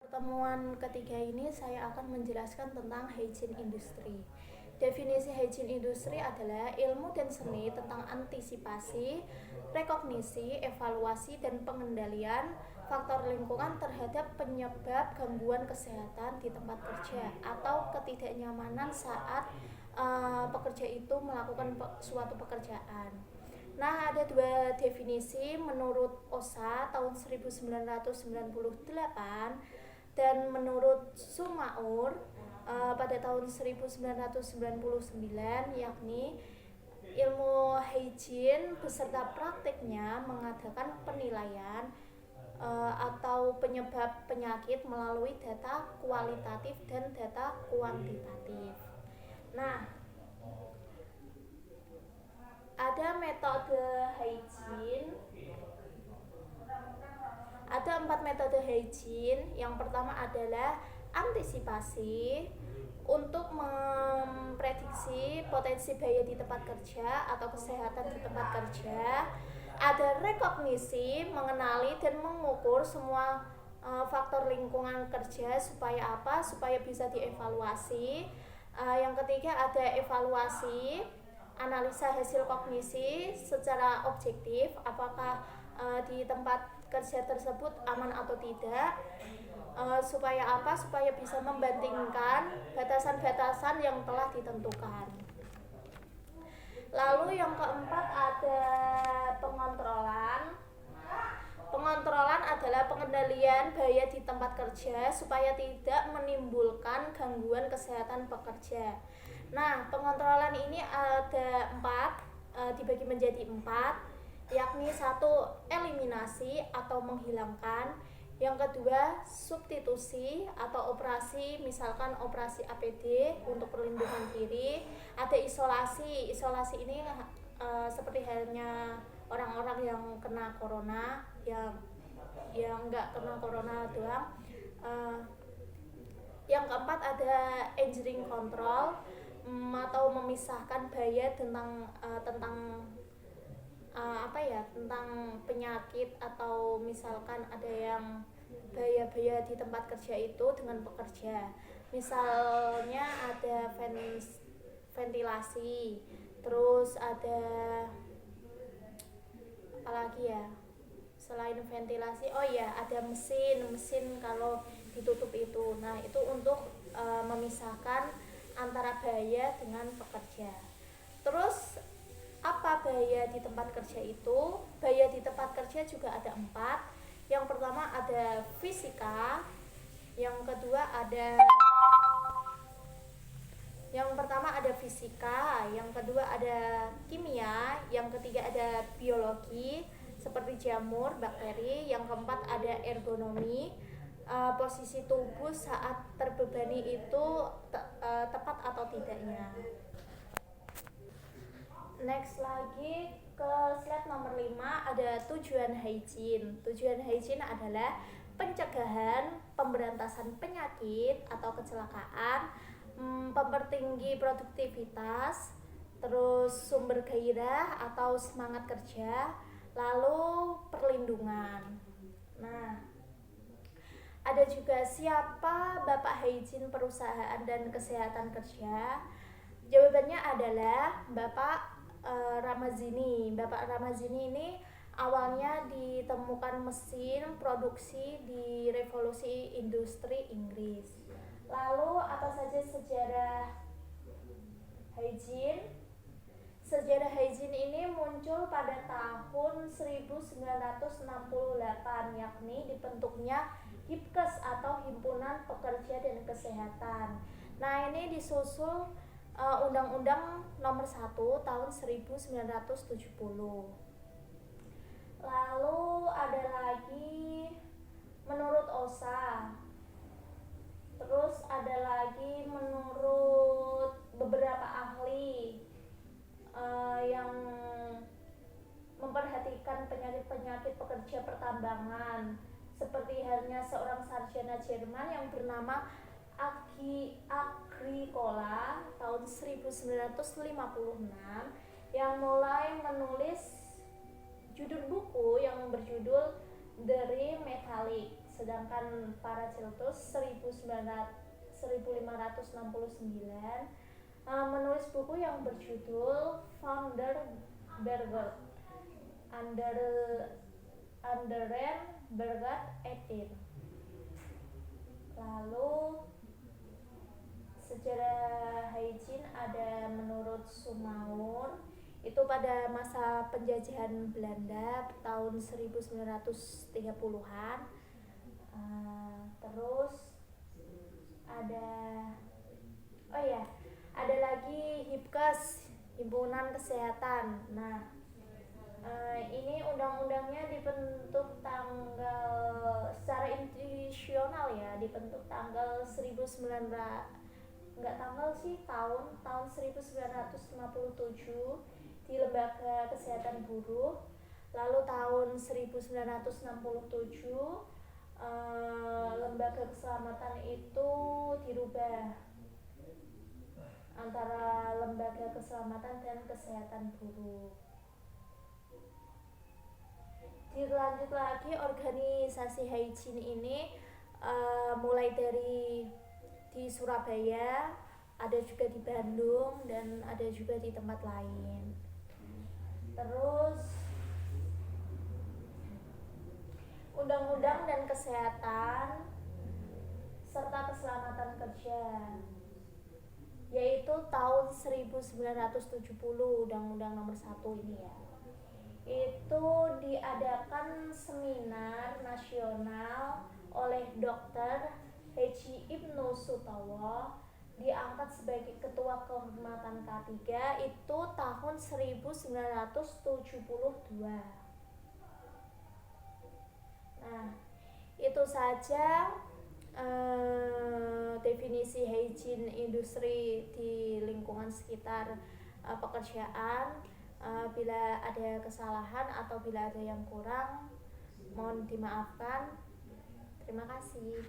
Pertemuan ketiga ini saya akan menjelaskan tentang hygiene industri. Definisi hygiene industri adalah ilmu dan seni tentang antisipasi, rekognisi, evaluasi, dan pengendalian faktor lingkungan terhadap penyebab gangguan kesehatan di tempat kerja atau ketidaknyamanan saat pekerja itu melakukan suatu pekerjaan. Nah, ada dua definisi menurut OSHA tahun 1998 dan menurut Sumaur pada tahun 1999, yakni ilmu hygiene beserta prakteknya mengadakan penilaian atau penyebab penyakit melalui data kualitatif dan data kuantitatif. Nah, ada metode hygiene. Ada 4 metode hygiene. Yang pertama adalah antisipasi untuk memprediksi potensi bahaya di tempat kerja atau kesehatan di tempat kerja. Ada rekognisi, mengenali dan mengukur semua faktor lingkungan kerja supaya apa? Supaya bisa dievaluasi. Yang ketiga ada evaluasi, analisa hasil kognisi secara objektif, apakah di tempat kerja tersebut aman atau tidak, supaya apa? Supaya bisa membandingkan batasan-batasan yang telah ditentukan. Lalu yang keempat ada pengontrolan. Pengontrolan adalah pengendalian bahaya di tempat kerja supaya tidak menimbulkan gangguan kesehatan pekerja. Nah, pengontrolan ini ada 4, dibagi menjadi 4, yakni 1, eliminasi atau menghilangkan. Yang kedua, substitusi atau operasi, misalkan operasi APD untuk perlindungan diri. Ada isolasi. Isolasi ini seperti halnya orang-orang yang kena corona, yang nggak kena corona doang. Yang keempat ada engineering control, atau memisahkan bahaya tentang tentang penyakit, atau misalkan ada yang bahaya-bahaya di tempat kerja itu dengan pekerja. Misalnya ada ventilasi, terus ada apalagi ya selain ventilasi, oh ya ada mesin kalau ditutup itu. Nah, itu untuk memisahkan antara bahaya dengan pekerja. Terus apa bahaya di tempat kerja itu? Bahaya di tempat kerja juga ada 4. Yang pertama ada fisika, yang kedua ada yang kedua ada kimia, yang ketiga ada biologi seperti jamur, bakteri, yang keempat ada ergonomi, posisi tubuh saat terbebani itu tepat atau tidaknya. Next lagi ke slide nomor 5, ada tujuan hygiene. Tujuan hygiene adalah pencegahan, pemberantasan penyakit atau kecelakaan, mempertinggi produktivitas, terus sumber gairah atau semangat kerja, lalu perlindungan. Nah, ada juga siapa Bapak Hygiene Perusahaan dan Kesehatan Kerja? Jawabannya adalah Bapak Ramazzini. Bapak Ramazzini ini awalnya ditemukan mesin produksi di revolusi industri Inggris. Lalu apa saja sejarah hygiene? Sejarah hygiene ini muncul pada tahun 1968, yakni dibentuknya HIPKES atau Himpunan Pekerja dan Kesehatan. Nah, ini disusul Undang-Undang Nomor 1 tahun 1970. Lalu ada lagi menurut OSHA. Terus ada lagi menurut beberapa ahli yang memperhatikan penyakit-penyakit pekerja pertambangan, seperti halnya seorang sarjana Jerman yang bernama Agricola tahun 1956 yang mulai menulis judul buku yang berjudul The Metallic Sedangkan Paracelsus 1569 menulis buku yang berjudul Van der Berger Anderen Berger Eden. Lalu sejarah hygiene ada menurut Sumaun itu pada masa penjajahan Belanda tahun 1930-an. Terus ada lagi HIPKES, Himpunan Kesehatan. Nah, ini undang-undangnya dibentuk secara institusional ya, dibentuk tanggal 1957 di Lembaga Kesehatan Buruh. Lalu tahun 1967 Lembaga Keselamatan itu dirubah antara Lembaga Keselamatan dan Kesehatan Buruh. Dilanjut lagi, organisasi hygiene ini mulai dari di Surabaya, ada juga di Bandung, dan ada juga di tempat lain. Terus undang-undang dan kesehatan serta keselamatan kerja, yaitu tahun 1970, Undang-Undang Nomor 1 ini ya. Itu diadakan seminar nasional oleh Dr. Haji Ibnu Sutowo, diangkat sebagai ketua kehormatan K3 itu tahun 1972. Nah, itu saja definisi hygiene industri di lingkungan sekitar pekerjaan. Bila ada kesalahan atau bila ada yang kurang, mohon dimaafkan. Terima kasih.